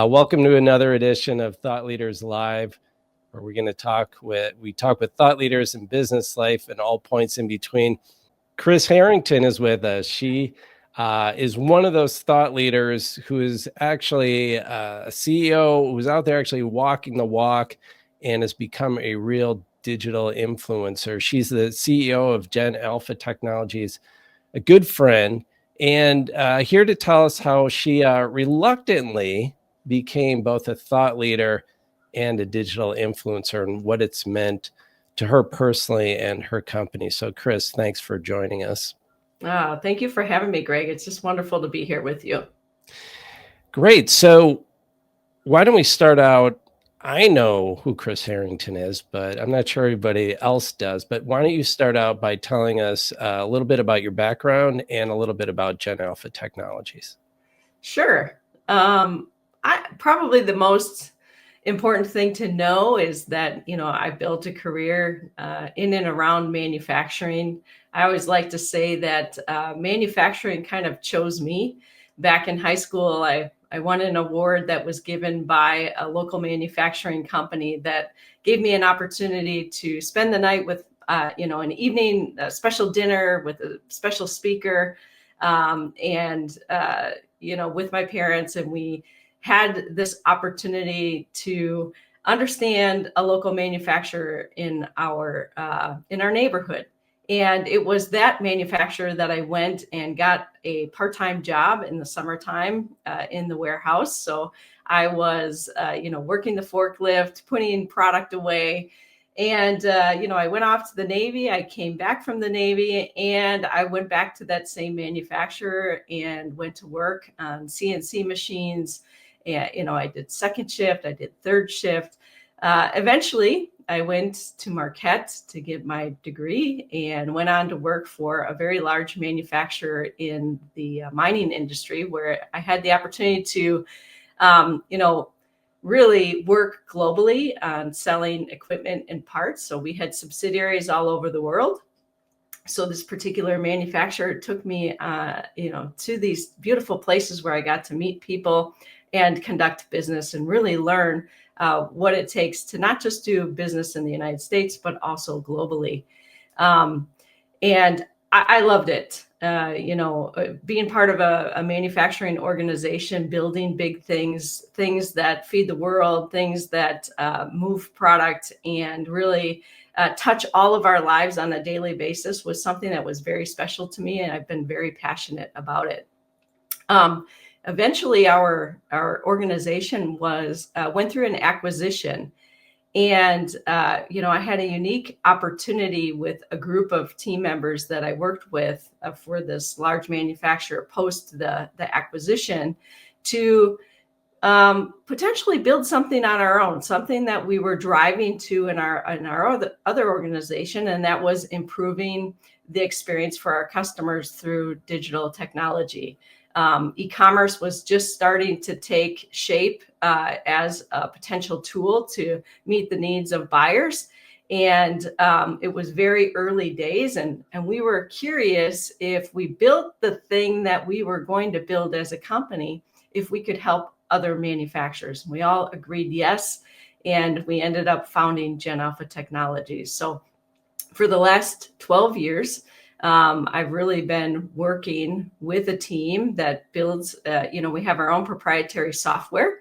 Welcome to another edition of Thought Leaders Live, where we talk with thought leaders in business life and all points in between. Kris Harrington is with us. She is one of those thought leaders who is actually a CEO who's out there actually walking the walk and has become a real digital influencer. She's the CEO of Gen Alpha Technologies, a good friend, and here to tell us how she reluctantly became both a thought leader and a digital influencer and what it's meant to her personally and her company. So Kris, thanks for joining us. Thank you for having me, Greg. It's just wonderful to be here with you. Great. So why don't we start out? I know who Kris Harrington is, but I'm not sure everybody else does. But why don't you start out by telling us a little bit about your background and a little bit about Gen Alpha Technologies? Sure. Probably the most important thing to know is that, I built a career in and around manufacturing. I always like to say that manufacturing kind of chose me. Back in high school, I won an award that was given by a local manufacturing company that gave me an opportunity to spend the night with, an evening, a special dinner with a special speaker, with my parents. And we had this opportunity to understand a local manufacturer in our neighborhood. And it was that manufacturer that I went and got a part-time job in the summertime in the warehouse. So I was, working the forklift, putting product away. And, I went off to the Navy. I came back from the Navy and I went back to that same manufacturer and went to work on CNC machines. And, I did second shift, I did third shift. Eventually, I went to Marquette to get my degree and went on to work for a very large manufacturer in the mining industry, where I had the opportunity to, really work globally on selling equipment and parts. So we had subsidiaries all over the world. So this particular manufacturer took me, to these beautiful places where I got to meet people and conduct business and really learn what it takes to not just do business in the United States, but also globally. And I loved it. Being part of a manufacturing organization, building big things that feed the world, things that move product and really touch all of our lives on a daily basis was something that was very special to me. And I've been very passionate about it. Eventually, our organization went through an acquisition. And, I had a unique opportunity with a group of team members that I worked with for this large manufacturer post the acquisition to potentially build something on our own, something that we were driving to in our other organization. And that was improving the experience for our customers through digital technology. E-commerce was just starting to take shape as a potential tool to meet the needs of buyers. And it was very early days. And we were curious, if we built the thing that we were going to build as a company, if we could help other manufacturers. We all agreed yes. And we ended up founding Gen Alpha Technologies. So for the last 12 years, I've really been working with a team that builds, we have our own proprietary software.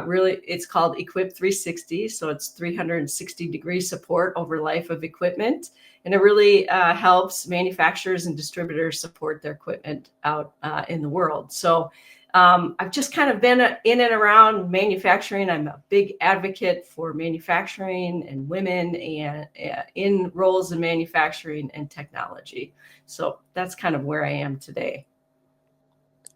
Really, it's called Equip 360. So it's 360-degree support over life of equipment. And it really helps manufacturers and distributors support their equipment out in the world. So I've just kind of been in and around manufacturing. I'm a big advocate for manufacturing and women and in roles in manufacturing and technology. So that's kind of where I am today.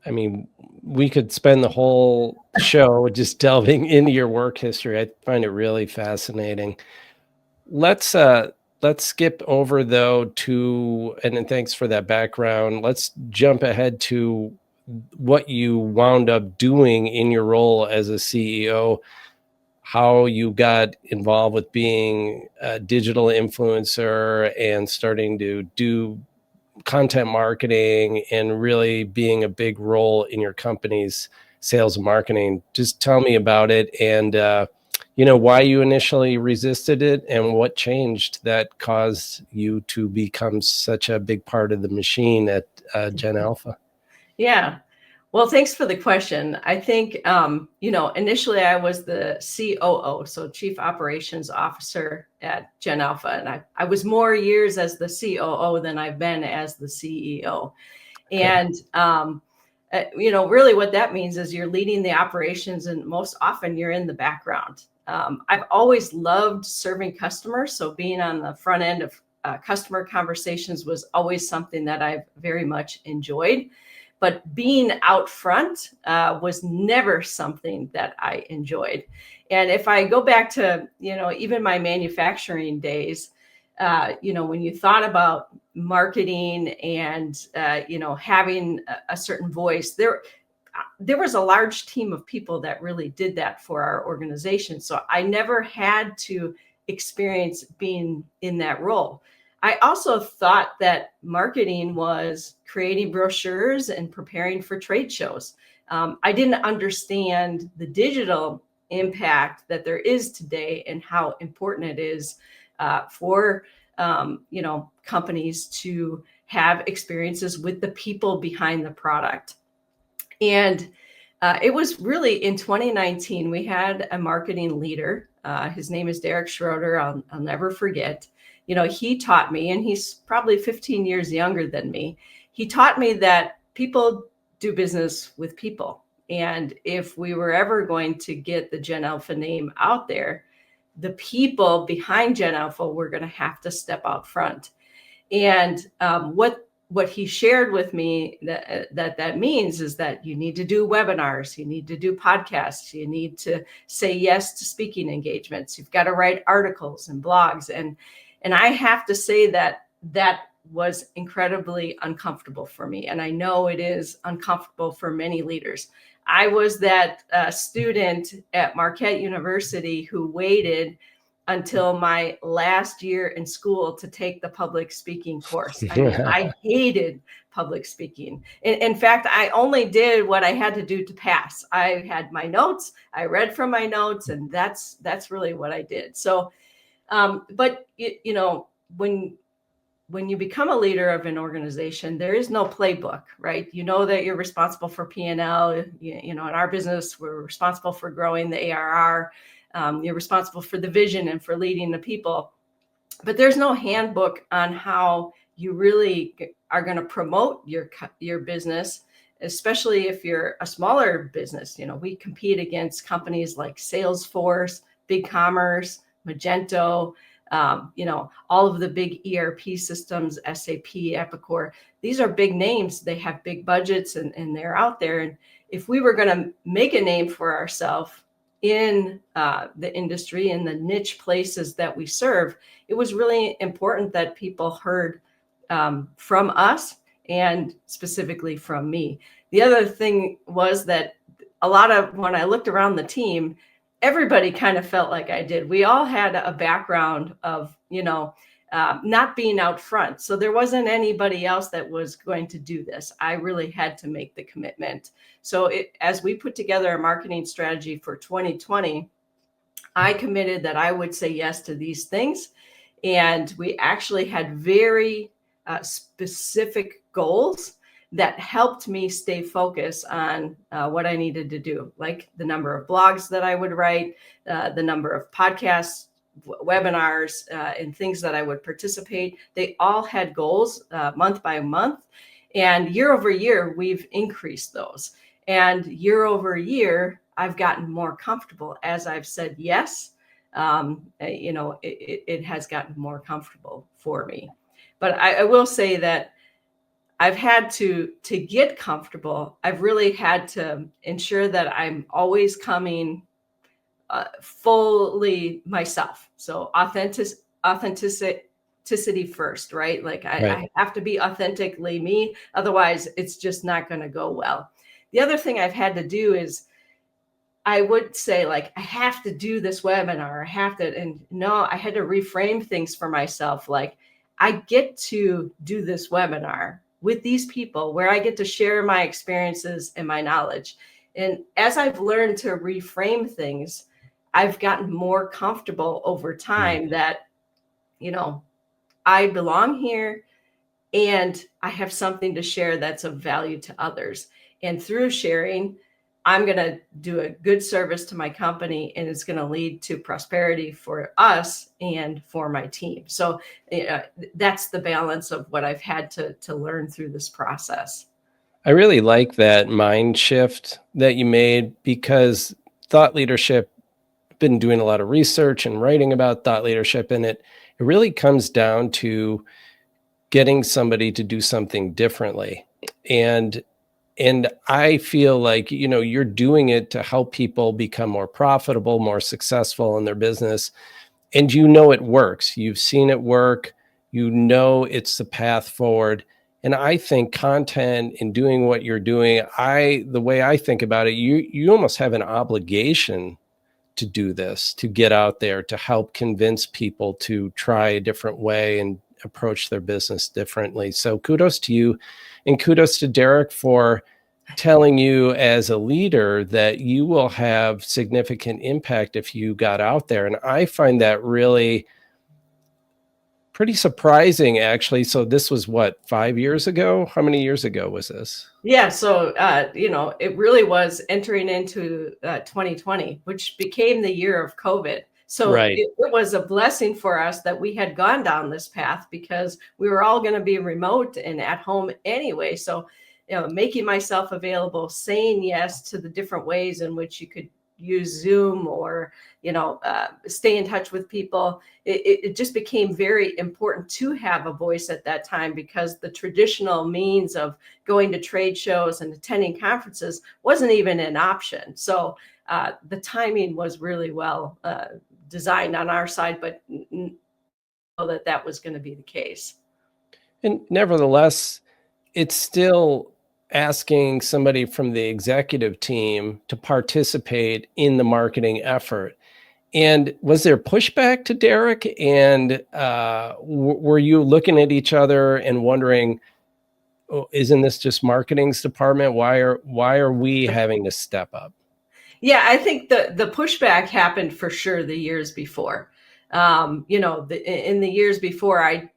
I mean, we could spend the whole show just delving into your work history. I find it really fascinating. Let's skip over though and thanks for that background. Let's jump ahead to what you wound up doing in your role as a CEO, how you got involved with being a digital influencer and starting to do content marketing and really being a big role in your company's sales and marketing. Just tell me about it, and why you initially resisted it, and what changed that caused you to become such a big part of the machine at Gen Alpha. Yeah. Well, thanks for the question. I think, initially I was the COO, so Chief Operations Officer at Gen Alpha. And I was more years as the COO than I've been as the CEO. Okay. And, really what that means is you're leading the operations, and most often you're in the background. I've always loved serving customers. So being on the front end of customer conversations was always something that I've very much enjoyed. But being out front was never something that I enjoyed. And if I go back to, even my manufacturing days, when you thought about marketing and, having a certain voice, there was a large team of people that really did that for our organization. So I never had to experience being in that role. I also thought that marketing was creating brochures and preparing for trade shows. I didn't understand the digital impact that there is today and how important it is for companies to have experiences with the people behind the product. And it was really in 2019, we had a marketing leader. His name is Derek Schroeder. I'll never forget. He taught me, and he's probably 15 years younger than me. He taught me that people do business with people. And if we were ever going to get the Gen Alpha name out there, the people behind Gen Alpha were going to have to step out front. And what he shared with me that means is that you need to do webinars, you need to do podcasts, you need to say yes to speaking engagements, you've got to write articles and blogs. And I have to say that was incredibly uncomfortable for me. And I know it is uncomfortable for many leaders. I was that student at Marquette University who waited until my last year in school to take the public speaking course. I mean, I hated public speaking. In fact, I only did what I had to do to pass. I had my notes, I read from my notes, and that's really what I did. So, but when you become a leader of an organization, there is no playbook, right? You know that you're responsible for P&L. In our business, we're responsible for growing the ARR. You're responsible for the vision and for leading the people. But there's no handbook on how you really are going to promote your business, especially if you're a smaller business. We compete against companies like Salesforce, BigCommerce, Magento, all of the big ERP systems, SAP, Epicor. These are big names. They have big budgets and they're out there. And if we were going to make a name for ourselves in the industry, in the niche places that we serve, it was really important that people heard from us and specifically from me. The other thing was that when I looked around the team, everybody kind of felt like I did. We all had a background of, not being out front. So there wasn't anybody else that was going to do this. I really had to make the commitment. So as we put together a marketing strategy for 2020, I committed that I would say yes to these things. And we actually had very specific goals that helped me stay focused on what I needed to do, like the number of blogs that I would write, the number of podcasts, webinars, and things that I would participate. They all had goals month by month. And year over year, we've increased those. And year over year, I've gotten more comfortable as I've said yes. It has gotten more comfortable for me. But I will say that I've had to get comfortable. I've really had to ensure that I'm always coming fully myself. So authenticity first, right? Like I have to be authentically me. Otherwise, it's just not going to go well. The other thing I've had to do is I would say, like, I have to do this webinar. I have to, and no, I had to reframe things for myself. Like, I get to do this webinar with these people where I get to share my experiences and my knowledge. And as I've learned to reframe things, I've gotten more comfortable over time that, you know, I belong here and I have something to share that's of value to others. And through sharing, I'm going to do a good service to my company, and it's going to lead to prosperity for us and for my team. So that's the balance of what I've had to learn through this process. I really like that mind shift that you made, because thought leadership, been doing a lot of research and writing about thought leadership, and it really comes down to getting somebody to do something differently. And I feel like, you know, you're doing it to help people become more profitable, more successful in their business. And you know it works. You've seen it work. You know it's the path forward. And I think content and doing what you're doing, the way I think about it, you almost have an obligation to do this, to get out there, to help convince people to try a different way and approach their business differently. So kudos to you, and kudos to Derek for telling you as a leader that you will have significant impact if you got out there. And I find that really pretty surprising, actually. So this was what, 5 years ago? How many years ago was this? Yeah, so you know, it really was entering into 2020, which became the year of COVID. So Right. it was a blessing for us that we had gone down this path, because we were all going to be remote and at home anyway. So, you know, making myself available, saying yes to the different ways in which you could use Zoom or, you know, stay in touch with people. It just became very important to have a voice at that time, because the traditional means of going to trade shows and attending conferences wasn't even an option. So the timing was really well designed on our side, but know that was going to be the case. And nevertheless, it's still asking somebody from the executive team to participate in the marketing effort. And was there pushback to Derek? And were you looking at each other and wondering, oh, isn't this just marketing's department? Why are we having to step up? Yeah, I think the pushback happened for sure the years before. You know, in the years before, I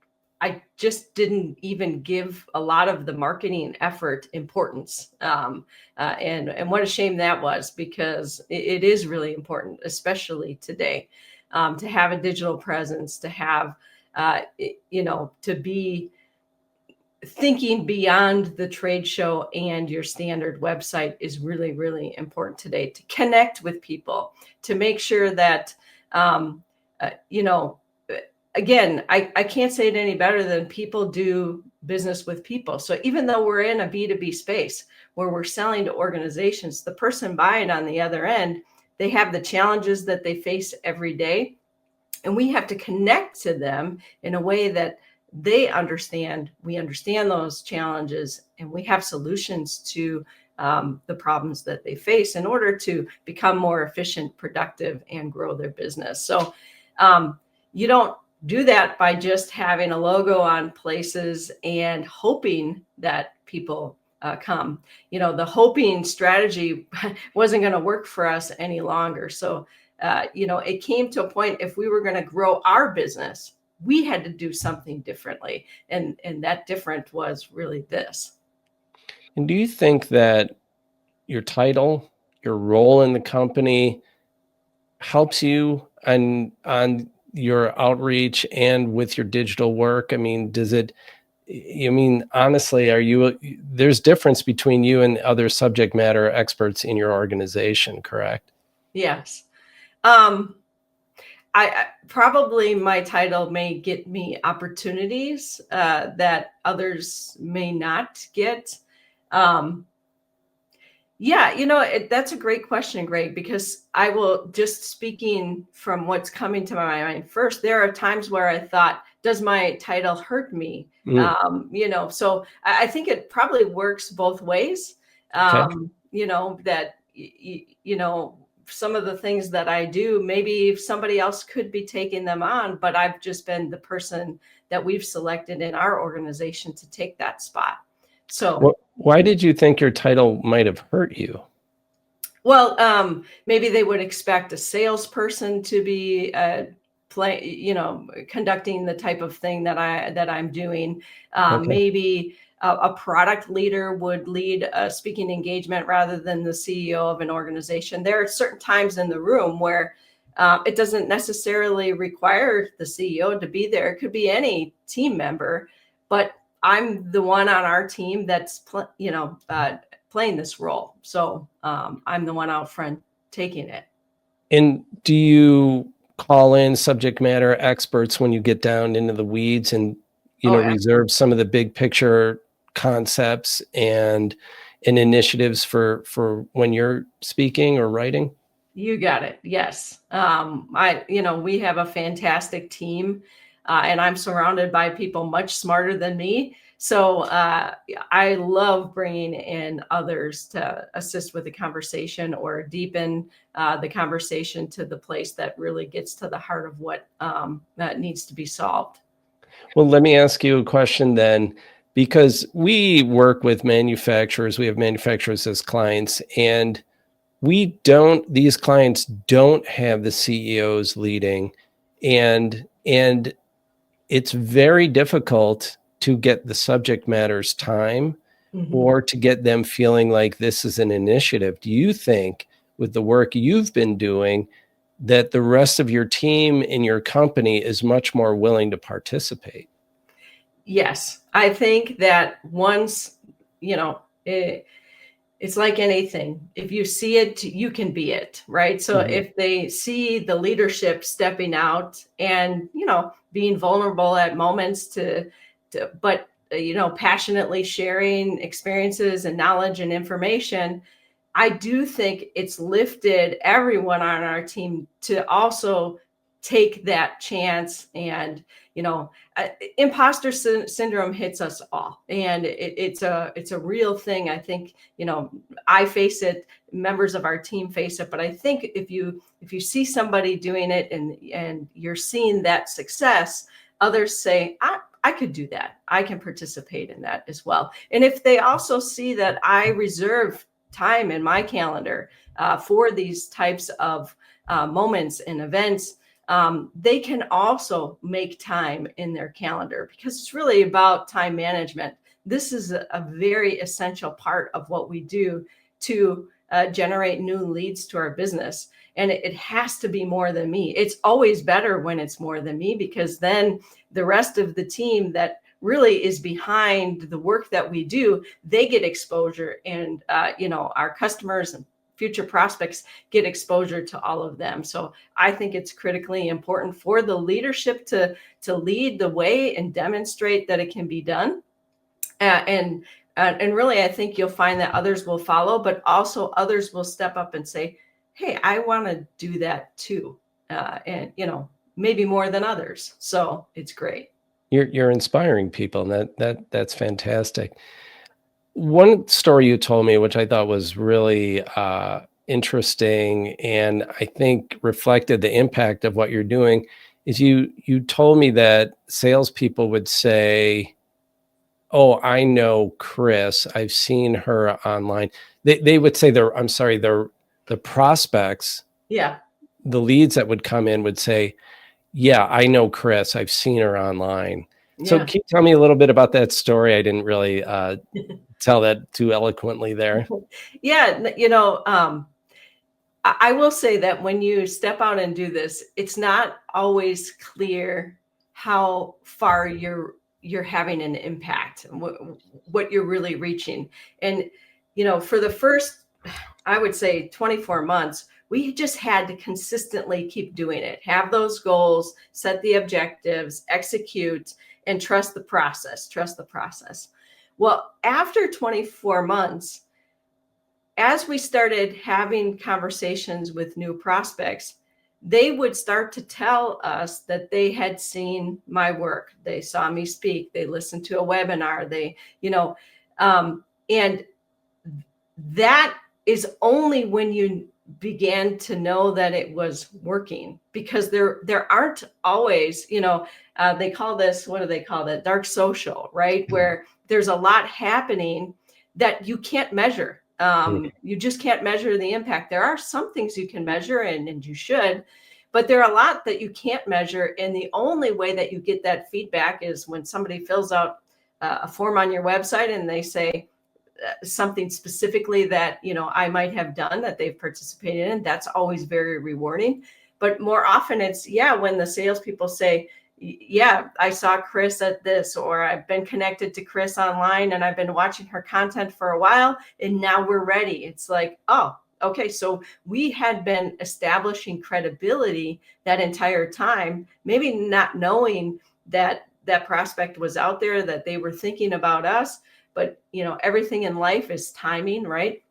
just didn't even give a lot of the marketing effort importance. And what a shame that was, because it is really important, especially today, to have a digital presence, to have, you know, to be thinking beyond the trade show and your standard website is really, really important today, to connect with people, to make sure that, you know, again, I can't say it any better than people do business with people. So even though we're in a B2B space where we're selling to organizations, the person buying on the other end, they have the challenges that they face every day. And we have to connect to them in a way that they understand, we understand those challenges, and we have solutions to the problems that they face in order to become more efficient, productive, and grow their business. So you don't do that by just having a logo on places and hoping that people come. You know, the hoping strategy wasn't going to work for us any longer. So, you know, it came to a point, if we were going to grow our business, we had to do something differently. And that different was really this. And do you think that your title, your role in the company helps you on your outreach and with your digital work? I mean, does it, I mean, honestly, there's difference between you and other subject matter experts in your organization, correct? Yes. I probably, my title may get me opportunities that others may not get. Yeah, you know, that's a great question, Greg, because I will, just speaking from what's coming to my mind first, there are times where I thought, does my title hurt me? You know, so I think it probably works both ways. Okay. You know, that, you know, some of the things that I do, maybe somebody else could be taking them on, but I've just been the person that we've selected in our organization to take that spot. So why did you think your title might have hurt you? Well, maybe they would expect a salesperson to be conducting the type of thing that I'm doing. Okay. Maybe a product leader would lead a speaking engagement rather than the CEO of an organization. There are certain times in the room where it doesn't necessarily require the CEO to be there. It could be any team member, but I'm the one on our team that's playing this role. So I'm the one out front taking it. And do you call in subject matter experts when you get down into the weeds and, Oh, reserve some of the big picture concepts and initiatives for when you're speaking or writing? you got it. Yes. We have a fantastic team, and I'm surrounded by people much smarter than me. So I love bringing in others to assist with the conversation or deepen the conversation to the place that really gets to the heart of what that needs to be solved. Well, let me ask you a question then, because we work with manufacturers, we have manufacturers as clients, and these clients don't have the CEOs leading, and it's very difficult to get the subject matters time Mhm. or to get them feeling like this is an initiative. Do you think, with the work you've been doing, that the rest of your team in your company is much more willing to participate? Yes, I think that once, you know, it's like anything. If you see it, you can be it, right? So Mhm. if they see the leadership stepping out and, being vulnerable at moments but passionately sharing experiences and knowledge and information, I do think it's lifted everyone on our team to also take that chance. And imposter syndrome hits us all, and it's a real thing. I think I face it, members of our team face it, but I think if you see somebody doing it and you're seeing that success, others say, I could do that. I can participate in that as well. And if they also see that I reserve time in my calendar for these types of moments and events, they can also make time in their calendar, because it's really about time management. This is a very essential part of what we do to generate new leads to our business. And it has to be more than me. It's always better when it's more than me, because then the rest of the team that really is behind the work that we do, they get exposure, and our customers and future prospects get exposure to all of them. So I think it's critically important for the leadership to lead the way and demonstrate that it can be done. And really, I think you'll find that others will follow, but also others will step up and say, "Hey, I want to do that too," and maybe more than others. So it's great. You're inspiring people, and that's fantastic. One story you told me, which I thought was really interesting, and I think reflected the impact of what you're doing, is you told me that salespeople would say, "Oh, I know Kris. I've seen her online." They would say I'm sorry, the prospects, Yeah, the leads that would come in would say, "Yeah, I know Kris. I've seen her online." So yeah. can you tell me a little bit about that story? I didn't really tell that too eloquently there. Yeah, I will say that when you step out and do this, it's not always clear how far you're having an impact, what you're really reaching. And for the first, I would say 24 months, we just had to consistently keep doing it. Have those goals, set the objectives, execute, and trust the process. Trust the process. Well, after 24 months, as we started having conversations with new prospects, they would start to tell us that they had seen my work. They saw me speak. They listened to a webinar. And that is only when you began to know that it was working, because there aren't always, they call this, what do they call that? Dark social, right? Where there's a lot happening that you can't measure. You just can't measure the impact. There are some things you can measure, and you should, but there are a lot that you can't measure. And the only way that you get that feedback is when somebody fills out a form on your website and they say something specifically that, I might have done that they've participated in. That's always very rewarding. But more often it's, when the salespeople say, yeah, I saw Kris at this, or I've been connected to Kris online and I've been watching her content for a while and now we're ready. It's like, oh, okay. So we had been establishing credibility that entire time, maybe not knowing that that prospect was out there, that they were thinking about us. But, everything in life is timing, right?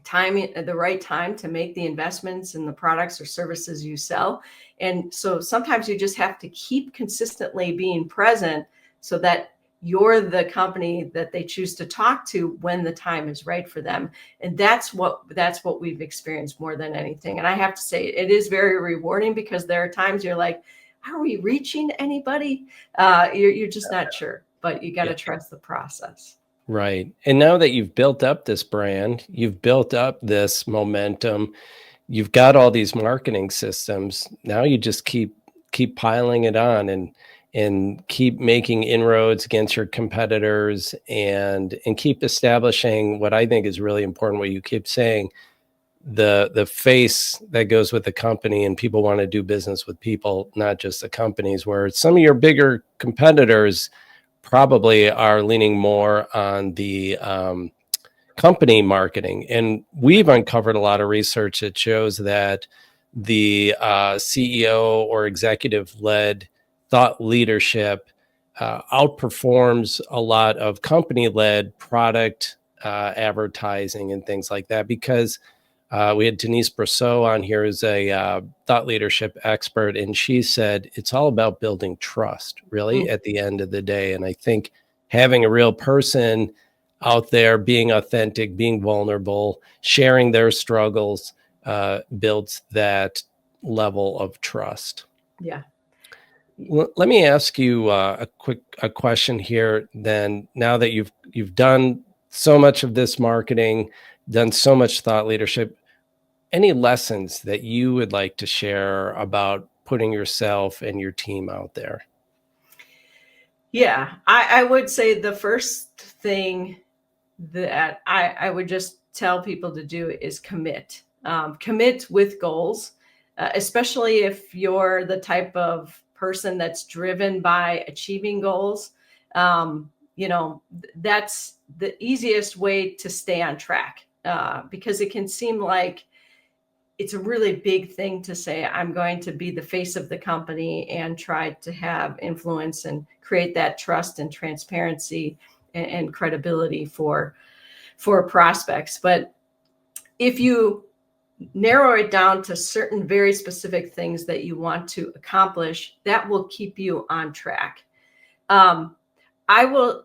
Timing at the right time to make the investments in the products or services you sell. And so sometimes you just have to keep consistently being present so that you're the company that they choose to talk to when the time is right for them. And that's what we've experienced more than anything. And I have to say, it is very rewarding, because there are times you're like, are we reaching anybody? You're just not sure, but you got to trust the process. Right. And now that you've built up this brand, you've built up this momentum, you've got all these marketing systems. Now you just keep piling it on and keep making inroads against your competitors and keep establishing what I think is really important, what you keep saying, the face that goes with the company, and people want to do business with people, not just the companies, where some of your bigger competitors probably are leaning more on the company marketing. And we've uncovered a lot of research that shows that the CEO or executive-led thought leadership outperforms a lot of company-led product advertising and things like that, because we had Denise Brousseau on here, who's a thought leadership expert, and she said it's all about building trust, really, at the end of the day. And I think having a real person out there, being authentic, being vulnerable, sharing their struggles, builds that level of trust. Yeah. Let me ask you a question here. Then, now that you've done so much of this marketing, done so much thought leadership, any lessons that you would like to share about putting yourself and your team out there? Yeah, I would say the first thing that I would just tell people to do is commit. Commit with goals, especially if you're the type of person that's driven by achieving goals. That's the easiest way to stay on track, because it can seem like it's a really big thing to say, I'm going to be the face of the company and try to have influence and create that trust and transparency and credibility for prospects. But if you narrow it down to certain very specific things that you want to accomplish, that will keep you on track. I will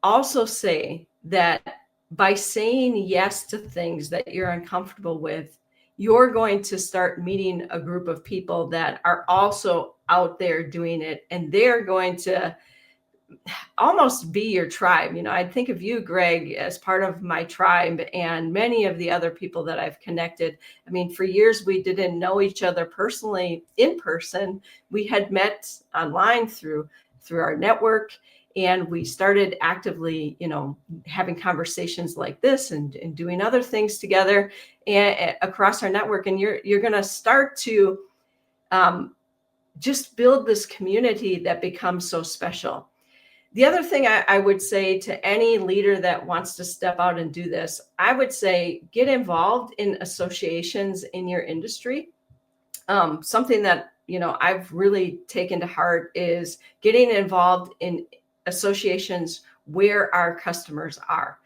also say that by saying yes to things that you're uncomfortable with, you're going to start meeting a group of people that are also out there doing it, and they're going to almost be your tribe. I think of you, Greg, as part of my tribe, and many of the other people that I've connected. I mean, for years, we didn't know each other personally in person. We had met online through our network, and we started actively, having conversations like this and doing other things together and across our network. And you're going to start to just build this community that becomes so special. The other thing I would say to any leader that wants to step out and do this, I would say get involved in associations in your industry. Something that, I've really taken to heart is getting involved in associations where our customers are,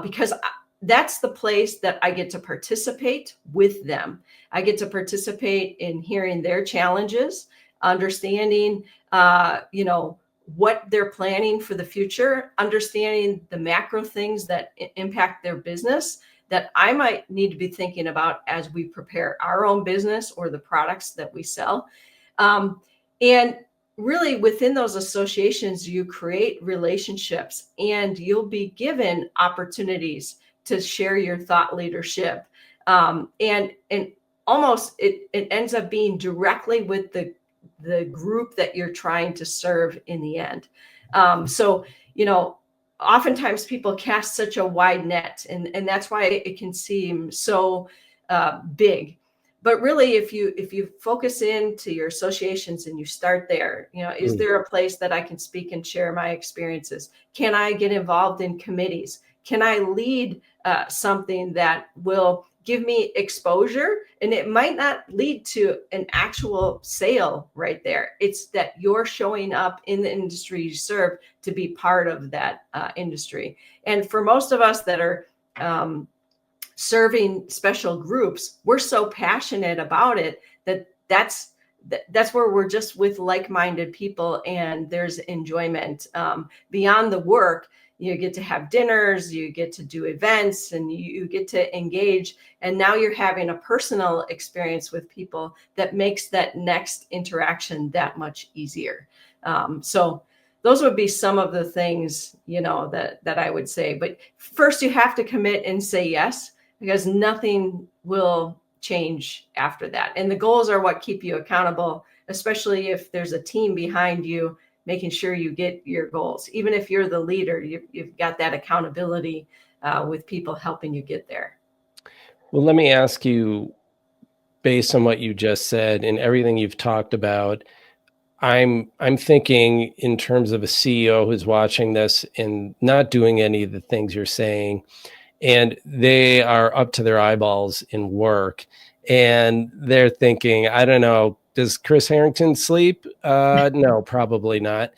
because that's the place that I get to participate with them. I get to participate in hearing their challenges, understanding, what they're planning for the future, understanding the macro things that impact their business that I might need to be thinking about as we prepare our own business or the products that we sell. And really, within those associations, you create relationships, and you'll be given opportunities to share your thought leadership. And almost it ends up being directly with the group that you're trying to serve in the end. So, oftentimes people cast such a wide net, and that's why it can seem so big. But really, if you focus into your associations and you start there, is there a place that I can speak and share my experiences? Can I get involved in committees? Can I lead something that will give me exposure? And it might not lead to an actual sale right there. It's that you're showing up in the industry you serve to be part of that industry. And for most of us that are serving special groups, we're so passionate about it that's where we're just with like-minded people, and there's enjoyment beyond the work. You get to have dinners, you get to do events, and you get to engage. And now you're having a personal experience with people that makes that next interaction that much easier. So those would be some of the things, that I would say. But first you have to commit and say yes, because nothing will change after that. And the goals are what keep you accountable, especially if there's a team behind you making sure you get your goals. Even if you're the leader, you've got that accountability with people helping you get there. Well, let me ask you, based on what you just said and everything you've talked about, I'm thinking in terms of a CEO who's watching this and not doing any of the things you're saying, and they are up to their eyeballs in work, and they're thinking, I don't know, does Kris Harrington sleep? No, probably not.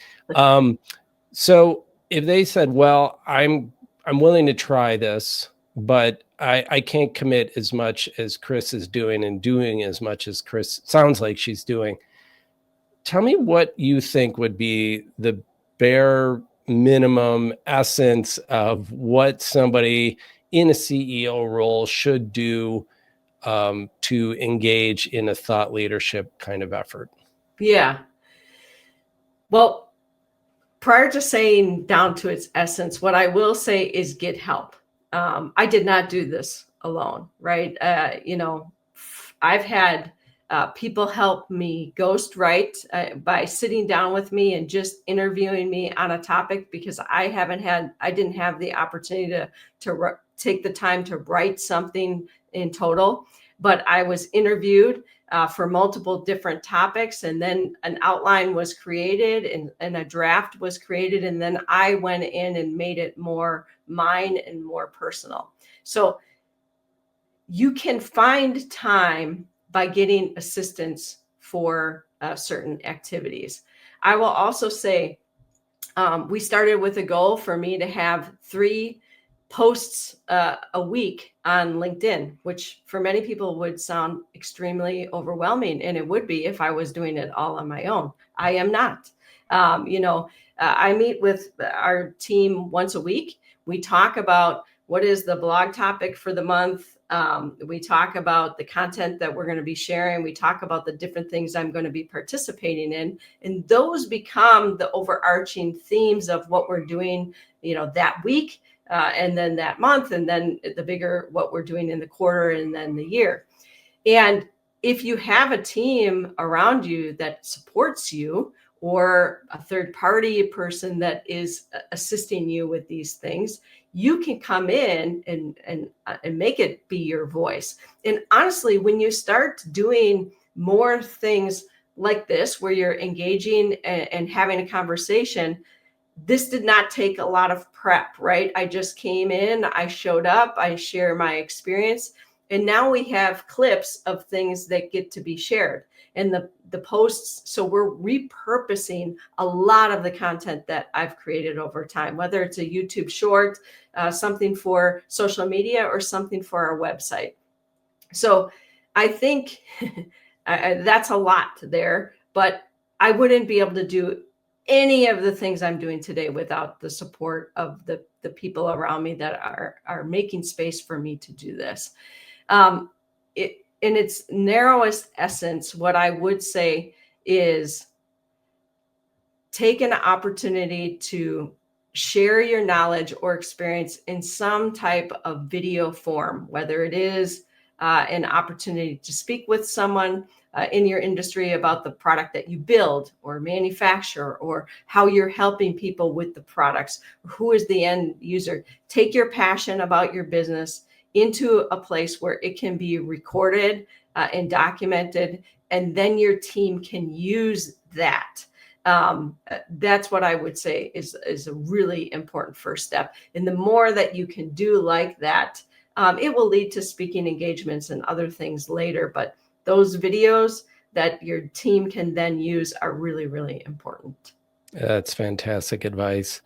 So if they said, well, I'm willing to try this, but I can't commit as much as Kris is doing and doing as much as Kris sounds like she's doing. Tell me what you think would be the bare minimum essence of what somebody in a CEO role should do to engage in a thought leadership kind of effort. Yeah. Well, prior to saying down to its essence, what I will say is get help. I did not do this alone, right? I've had people help me ghostwrite by sitting down with me and just interviewing me on a topic, because I didn't have the opportunity to take the time to write something in total, but I was interviewed for multiple different topics, and then an outline was created and a draft was created, and then I went in and made it more mine and more personal. So you can find time by getting assistance for certain activities. I will also say we started with a goal for me to have 3 posts a week on LinkedIn, which for many people would sound extremely overwhelming. And it would be if I was doing it all on my own. I am not. I meet with our team once a week. We talk about what is the blog topic for the month. We talk about the content that we're going to be sharing. We talk about the different things I'm going to be participating in. And those become the overarching themes of what we're doing, that week. And then that month, and then the bigger what we're doing in the quarter, and then the year. And if you have a team around you that supports you, or a third party person that is assisting you with these things, you can come in and make it be your voice. And honestly, when you start doing more things like this, where you're engaging and having a conversation, this did not take a lot of prep, right? I just came in, I showed up, I share my experience, and now we have clips of things that get to be shared. And the posts, so we're repurposing a lot of the content that I've created over time, whether it's a YouTube short, something for social media, or something for our website. So I think that's a lot there, but I wouldn't be able to do any of the things I'm doing today without the support of the people around me that are making space for me to do this. In its narrowest essence, what I would say is take an opportunity to share your knowledge or experience in some type of video form, whether it is an opportunity to speak with someone in your industry about the product that you build or manufacture, or how you're helping people with the products, who is the end user. Take your passion about your business into a place where it can be recorded and documented, and then your team can use that. That's what I would say is a really important first step. And the more that you can do like that, it will lead to speaking engagements and other things later. But those videos that your team can then use are really, really important. That's fantastic advice.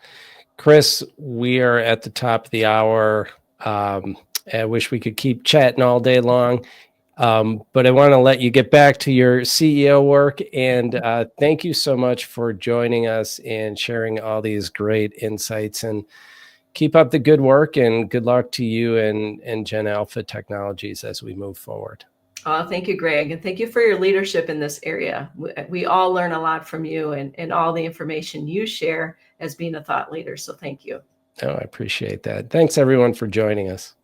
Kris, we are at the top of the hour. I wish we could keep chatting all day long. But I want to let you get back to your CEO work. And thank you so much for joining us and sharing all these great insights. And keep up the good work, and good luck to you and Gen Alpha Technologies as we move forward. Thank you, Greg. And thank you for your leadership in this area. We all learn a lot from you and all the information you share as being a thought leader. So thank you. Oh, I appreciate that. Thanks, everyone, for joining us.